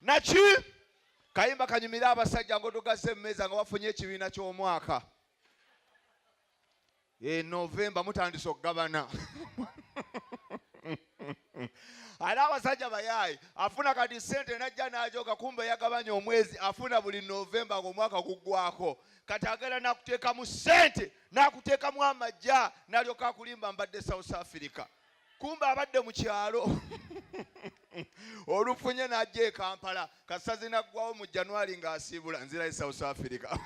naki kayimba kanyumira abasajja ngo tugase mmeza nga wafunye ekibiina ky'omwaka Novemba mutandise okugabana ala abasajja bayayi afuna kati sente najja najoga kumbe yagabanya omwezi afuna buli Novemba ng'omwaka guggwako kati agenda nakuteeka mu sente nakuteeka mu amajja nalyoka akulimba mbadde South Africa kumbe abadde mu kyalo olufunye najja e Kampala kasazi naggwawo mu January ng'asiibula nzirayo South Africa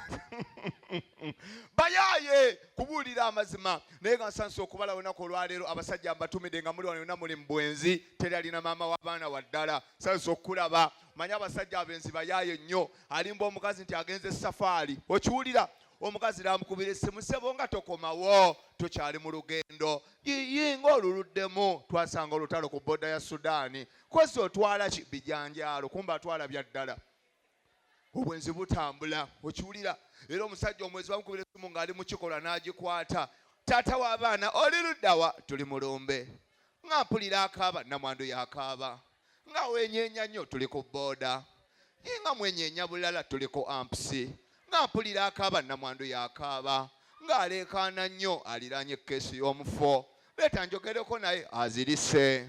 bayaye kubuulira amazima naye nga nsansa okubala olunaku olwaleero abasajja mbatumidde nga muli wano yonna muli mu bwenzi teri alina maama w'abaana waddala sansa okulaba manya abasajja abenzi bayaye nnyo alimba omukazi nti agenze safaari okiwulira omukazi namukubira essimu ssebo nga tokomawo tokyali mu lugendo yinga oluluddemu twasanga olutalo ku bboda ya Sudaani kozi otwala ki bijanjaalo kumba atwala bya ddala obwenzi butambula okiwulira era omusajja omwezi bamukubira essimu ng'ali mu kikolwa n'agikwata taata w'abaana oli luddawa tuli mulumbe nga mpulira akaaba namwandu yakaaba nga wenyeenya nnyo tuli ku bboda yinga mwenyeenya bulala tuli ku ampusi nga mpulira akaaba namwandu yakaaba ng'aleekaana nnyo aliraanye keesi y'omufo leeta njogereko naye azirise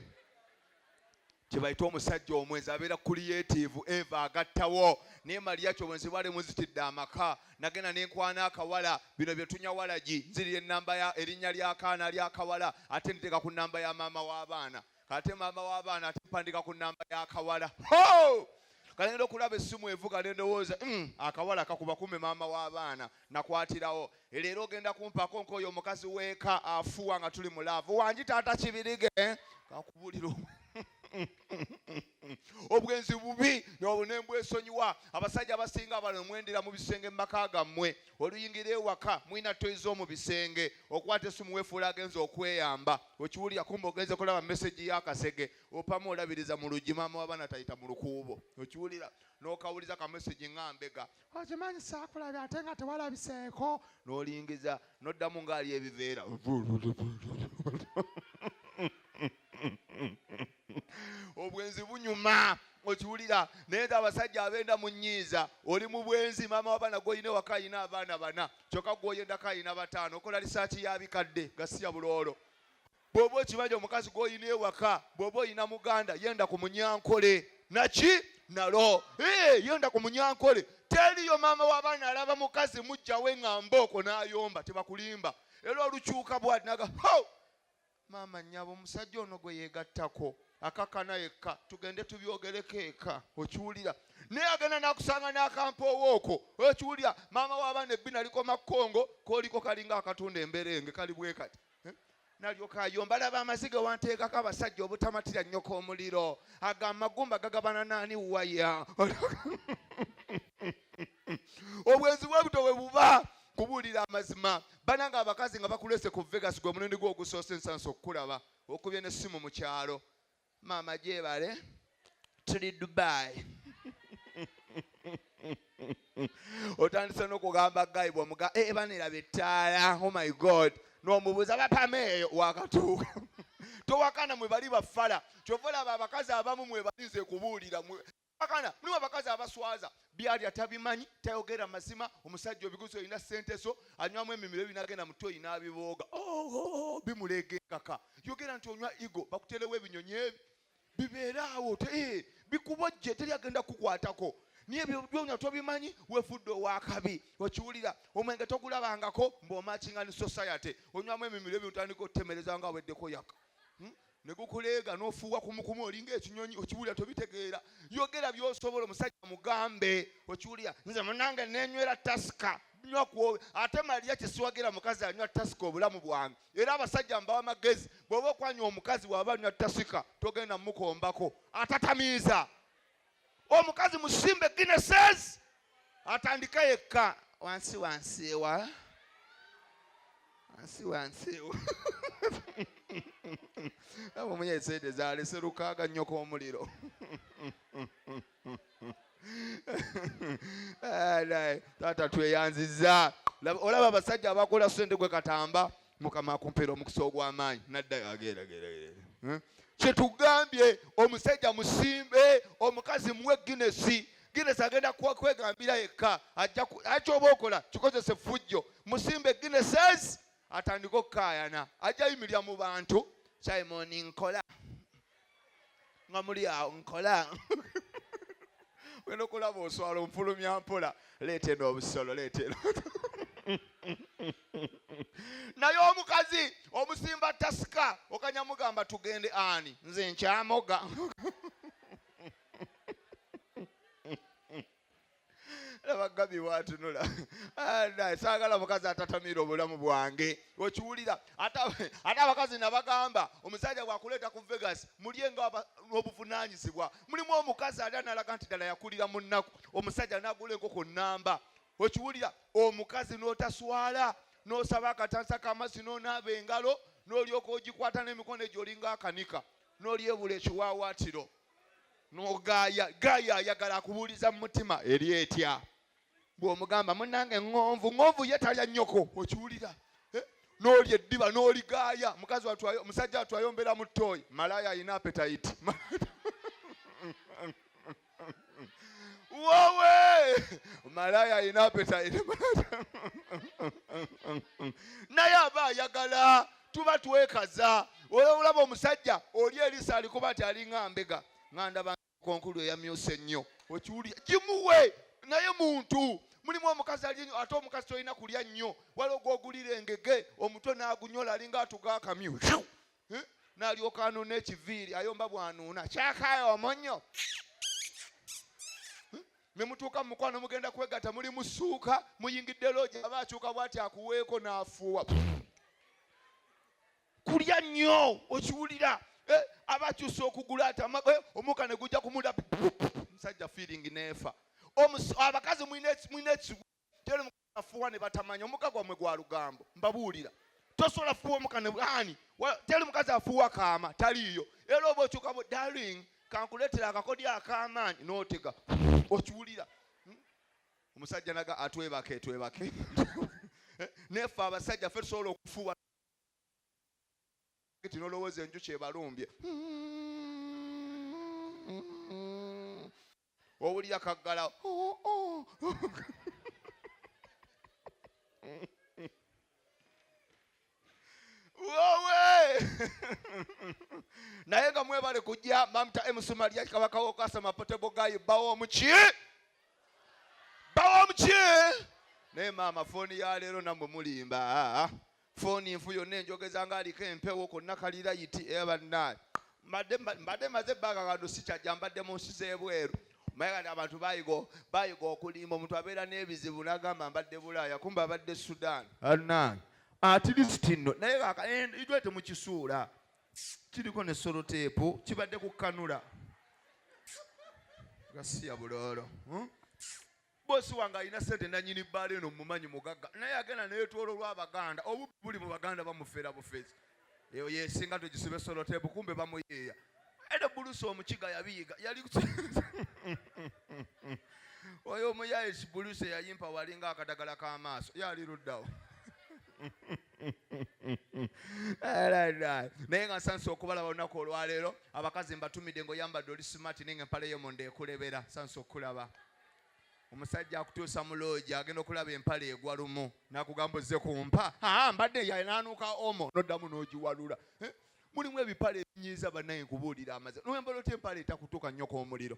kyebayita omusajja omwezi abeera creative eva agattawo naye Maria kyobwenzi bwali muzitidde amaka nagenda nenkwana akawala bino bye tunya walagi nziri ennamba erinnya ly'akaana ly'akawala ate nteeka ku nnamba ya maama w'abaana kate maama w'abaana ate mpandika ku nnamba y'akawala kalenda okulaba essimu evuga nendowooza akawala kakuba kume maama w'abaana nakwatirawo leero ogenda kumpako nk'oyo omukazi weeka afuwa nga tuli mulaavu wangi taata kibirige kakubulira obwenzi bubi nembwesonyiwa abasajja abasinga bano mwendera mu bisenge mu maka gammwe oluyingira ewaka mwina toyizo mu bisenge okwata essimu weefuula agenza okweyamba okiwulira kumba ogenze kulaba meseji y'akasege opamu olabiriza mu luggi maama w'abaana tayita mu lukuubo okiwulira n'okawuliza ka meseji ng'ambega okimanyi saakulabye ate nga tewalabiseeko n'olingiza n'oddamu ng'ali ebiveera obwenzi bunyuma okiwulira naye abasajja abenda mu nnyiiza oli mu bwenzi maama w'abaana gw'olina ewaka alina abaana bana kyokka gw'oyendako alina bataano okola lisaaki y'abikadde nga si ya buloolo bw'oba okimanyi omukazi gw'olina ewaka bw'oba olina muganda yenda ku munyankole naki nalo yenda ku munyankole teriyo maama w'abaana alaba mukazi mujjawe ŋŋamba okwo n'ayomba tebakulimba era olukyuka bw'ati naga maama nnyabo omusajja ono gwe yeegattako akakana yekka tugende tubyogereko eka okiwulira naye agenda nakusanga n'akampoowo okwo okiwulira maama w'abaana ebbina likoma Kongo kooliko kalinga akatunda emberenge kali bwe kati nalyoka ayomba laba amaziga wanteekako abasajja obutamatira nnyoko omuliro agamagumba gagabana naani waya obwenzi bwebito bwe buba kubuulira amazima bananga abakazi nga bakulese ku Vegas gwe munundi gwo ogusoose ensansa okukulaba okubye n'essimu mu kyalo maama gyebale tuli Dubai otandise n'okugamba gayi bw'omuga baniraba ettaala oh my god n'omubuuza bapameeyo wakatuuka towakana mwe bali bafala kyova olaba abakazi abamu mwe balinze kubuulira akana mulimu abakazi abaswaza byali atabimanyi tayogera mazima omusajja obiguzi olina ssente zo anywamu emimiro binagenda mutoyi n'abibooga bimuleega enkaka yogera nti onywa igo bakuterewo ebinyonyi ebi bibeeraawo bikubojje teri agenda kukwatako niye byonywa tobimanyi wefudde owakabi okiwulira omwenge togulabangako mb'omatching society onywamu emimiro ebyo otandika otemereza nga weddeko yaka negukuleega n'ofuuwa kumukumu olinga ekinyonyi okiwulira tobitegeera yogera by'osobola omusajja mugambe okiwulira nze munange nenywera tasika nywa kuwowe ate Maria kisiwagira mukazi anywa tasika obulamu bwange era abasajja mbawa amagezi bw'oba okwanywa omukazi bw'aba anywa tasika togenda mukombako atatamiiza omukazi musimbe Guinnesses atandika yekka wansi ewa abo munye sede zalese lukaaga nnyo k'omuliro taata tweyanziza olaba abasajja abakola ssente gwe katamba mukama akumpeera omukisa ogw'amaanyi naddayo ageera kyetugambye omusajja musimbe omukazi muwe Guinness agenda kwegambira yekka ajja oba okola kikozese fujjo musimbe Guinnesses atandika okukayana ajja yimirira mu bantu Simon nkola nga muli awo nkola wena okulaba oswala omufulumya mpola leeta eno obusolo leeta eno naye omukazi omusimba tasika okanya mugamba tugende ani nze nkyamoga Abagabi watunula saagala mukazi atatamira obulamu bwange okiwulira ate abakazi nabagamba omusajja bwakuleeta ku Vegas mulye nga n'obuvunaanyizibwa mulimu omukazi ali analaga nti ddala yakulira mu nnaku omusajja n'agula enkoko nnamba okiwulira omukazi n'otaswala n'osaba akatansa k'amazzi n'onaaba engalo n'olyoka ogikwata n'emikono egyo olinga akanika n'olyebula ekiwaawatiro n'ogaaya ayagala akubuuliza mu mutima eri etya bw'omugamba munnange ngonvu ye talya nnyoko okiwulira n'olya eddiba n'oligaaya omusajja atwayombera mu ttooyi malaya alina appetite wowe malaya alina appetite naye aba ayagala tuba twekaza olaba omusajja oli erisa alikuba ati alinga mbega ngandaba konkulu eyamyuse nnyo okiwulira gimuwe naye muntu mulimu omukazi ate omukazi tolina kulya nnyo waliwo gwogulira engege omutwe n'agunyola alinga atuga akamyu n'alyoka anuuna ekiviiri ayomba bw'anuuna kyakaayo omonnyo ne mutuuka mu mukwano mugenda kwegatta muli mu ssuuka muyingidde loogi aba akyuka bw'ati akuweeko n'afuuwa kulya nnyo okiwulira abakyusa okugula ati omuka ne gujja kumula musajja feeling neefa abakazi mwine ekibu teri mukafuwa ne batamanya omuka gwammwe gwa lugambo mbabuulira tosobola fuwa omuka ne bwani teri mukazi afuwa kaama taliiyo era oba okyuka mu darling kankuleetera akakodi ak'amaanyi n'otega okiwulira omusajja naga atwebake neefe abasajja ffe tusobola okufuwa nolowooza enjuki ebalumbye owulira kaggala wowe naye nga mwebale kujja bamuta emusumalya kabaka wokasama potebo gayi bawo omuki naye maama fooni ya leero namwe mulimba fooni nfu yonna enjogeza nga aliko empewo konna kalilayiti ebannaye mbadde maze ebbanga kano sikyajja mbadde mu nsi z'ebweru maye kati abantu bayiga okulimba omuntu abeera n'ebizibu n'agamba mbadde Bulaaya kumba abadde Sudan anange atilisiti nno naye itwe temukisuula kiriko ne soloteepu kibadde ku kanula gasiya buloolo bosi wange alina sente nanyini bbaala eno mumanyi mugagga naye agenda neetwolo lw'Abaganda obubi buli mu Baganda bamufeera bufezi eyo yesinga tugisibe soloteepu kumbe bamuyeeya ede bulusi omukiga yabiyiga yali oyo omuyaye bulusi yayimpa walinga akadagala k'amaaso yali luddawo naye nga nsansa okubalaba olunaku olwaleero abakazi mbatumidde ng'oyambadde oli smart ninga empale y'omonde ekulebera nsansa okulaba omusajja akutuusa mu loogi agenda okulaba empale egwa lumu n'akugamba ozze kumpa mbadde yanaanuuka omo n'oddamu n'ogiwalula mulimu ebipale ebinyiiza bannaye nkubuulira amaze n'oyambala oti empale etakutuuka nnyo kw'omuliro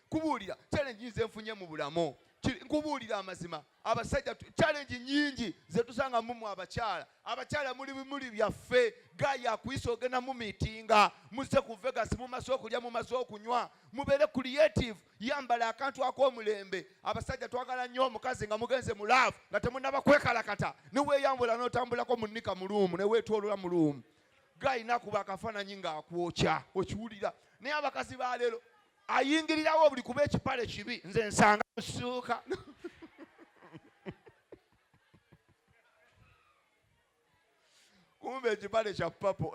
kubuulira challenge nyiiza enfunye mu bulamu nkubuulira amazima abasajja challenge nyingi zetusanga mumu abakyala muli bimuli byaffe gaya akuyisa ogenda mu miitinga muzze ku Vegas mumaze okulya mumaze okunywa mubeere creative yambala akantu ak'omulembe abasajja twagala nnyo omukazi nga mugenze mu laavu nga temunnaba kwekalakata niweeyambula n'otambulako mu nnika mu luumu neweetwolola mu luumu gayina kuba akafaananyi ng'akwokya okiwulira naye abakazi ba leero ayingirirawo buli kuba ekipale kibi nze nsanga musuuka kumbe ekipale kya papo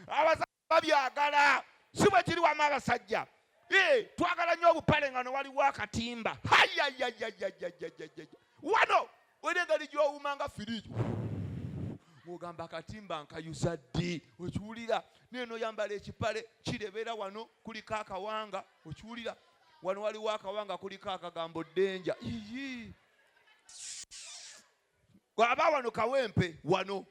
abasajja babyagala si bwe kiri wamu abasajja twagala nnyo obupale nga nowaliwo akatimba wano oli engeri gy'owuma nga firiji ogamba akatimba nkayuza ddi okiwulira neno yambala ekipale kirebera wano kuliko akawanga okiwulira wano waliwo akawanga kuliko akagambo denja aba wano kawempe wano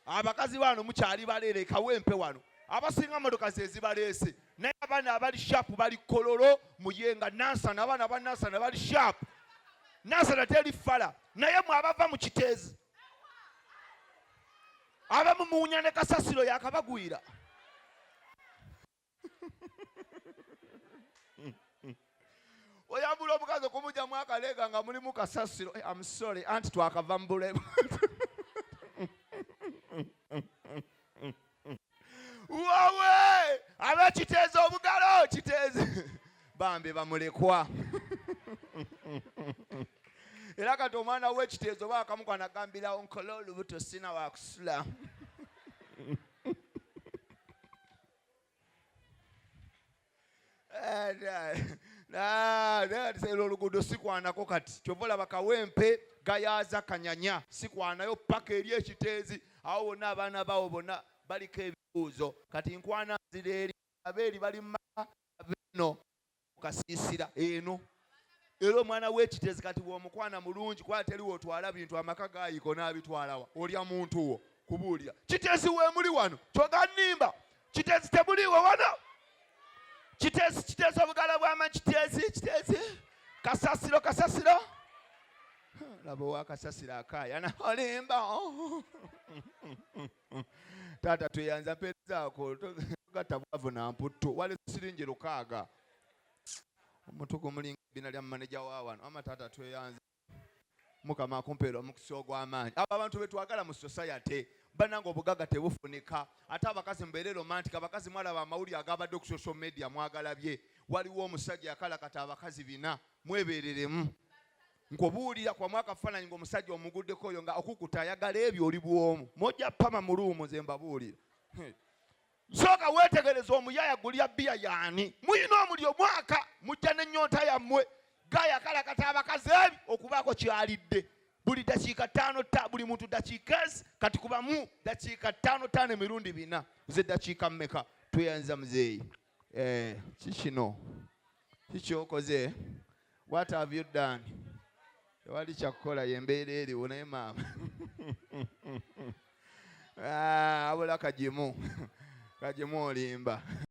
abakazi bano mukyali baleere kawempe wano abasinga motoka zezibaleese naye abaana abali sharp bali kololo muyenga nansana abaana ba nansana bali sharp nansana teri fala naye mwabava mu kiteezi abamu muwunya ne kasasiro yakabagwira oyambula omukazi okumujja mu akaleega nga mulimu kasasiro I'm sorry anti twakava mu bule wowe abekiteezi obugalo kiteezi bambi bamulekwa era kati omwana w'ekiteezi oba akamu kanagambirawo nkola olubuto sina wakusula oluguudo sikwanako kati kyova olaba kawempe gayaaza kanyanya sikwanayo paka eri ekiteezi awo bonna abaana bawo bonna baliko ebibuuzo kati nkwana nzira eri abeeri bali mumaka beno kasiisira eno era omwana w'ekiteezi kati bw'omukwana mulungi kuba teriwo otwala bintu amaka gaayiko n'abitwalawa olya muntu wo kubuulira kiteezi weemuli wano kyoganimba kiteezi tebuliwo wano kiteezi obugala bw'ama kiteezi kasasiro laba owakasasiro akaaya naolimba taata tweyanza mpeezaako togatta bwavu na mputtu wali siringi 6 omutuku mulinga bina lya maneja wa wano amataata tweyanza mukama akumpeera omukisa ogw'amaanyi abo abantu betwagala mu society bananga obugaga tebufunika ate abakazi mbeere romantic abakazi mwalaba amawulire agabadde ku social media mwagalabye waliwo omusajja yakalakata abakazi 4 mwebeereremu nkobuulira kwa mwaka faananyi ng'omusajja omuguddeko oyo nga okukuta ayagala ebyo oli bwomu mojja pama mu luumu ze mbabuulira sooka weetegereza omuyaya gulya bbiya yaani muyina omuli omwaka mujja n'ennyonta yammwe gayakalakata abakazi ebi okubaako kyalidde buli dakiika 5 buli muntu dakiika ezi kati kubamu dakiika 5 emirundi 4 ze dakiika mmeka tweyanza muzeeyi kikino kikyokoze what have you done tewali kyakukola yembeera eriwo naye maama abula kagimu olimba